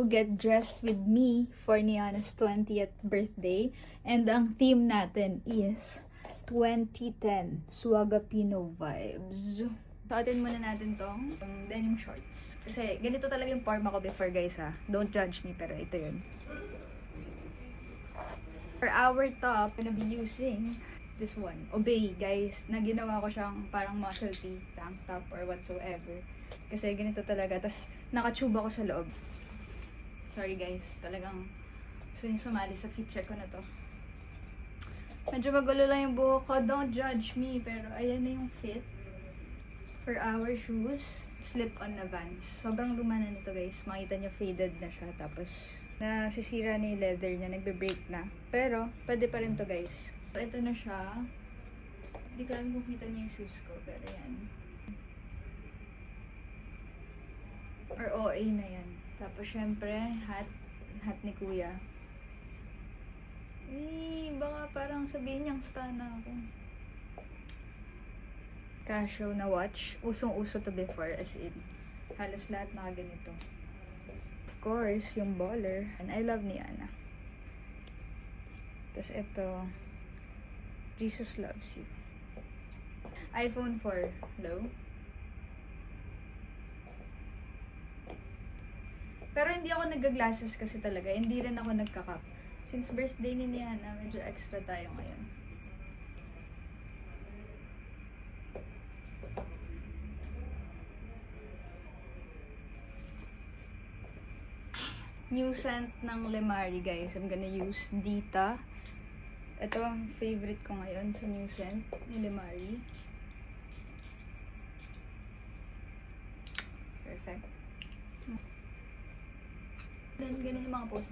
Get dressed with me for Niana's 20th birthday. And ang theme natin is 2010 Swagapino vibes. Suotin muna natin tong denim shorts. Kasi ganito talaga yung forma ko before, guys, ha. Don't judge me, pero ito yun. For our top, I'm gonna be using this one. Obey, guys. Na ginawa ko siyang parang muscle tee, tank top, or whatsoever. Kasi ganito talaga. Tapos nakatube ako sa loob. Sorry, guys. Talagang gusto niyo sumali sa fit check ko na to. Medyo magulo lang yung buhok ko. Don't judge me. Pero ayan na yung fit. For our shoes, slip-on na Vans. Sobrang luma na nito, guys. Makita nyo, faded na siya. Tapos, nasisira na yung leather niya. Nagbe-break na. Pero, pwede pa rin to, guys. So, ito na siya. Hindi ko alam kung kita niyo yung shoes ko. Pero yan. Or OA na yan. Tapos, syempre, hat ni Kuya. Baka parang sabihin niyang stan na ako. Casio na watch. Usong-uso to before, as in. Halos lahat nakaganito. Of course, yung baller. And I love Niana. Tapos ito, Jesus Loves You. iPhone 4 low. Pero hindi ako nag-glasses kasi talaga. Hindi rin ako nagka-cup. Since birthday ni Niana, medyo extra tayo ngayon. New scent ng Lemari, guys. I'm gonna use Dita. Ito ang favorite ko ngayon sa new scent ni Lemari. Perfect. Then, ganun yung mga pose.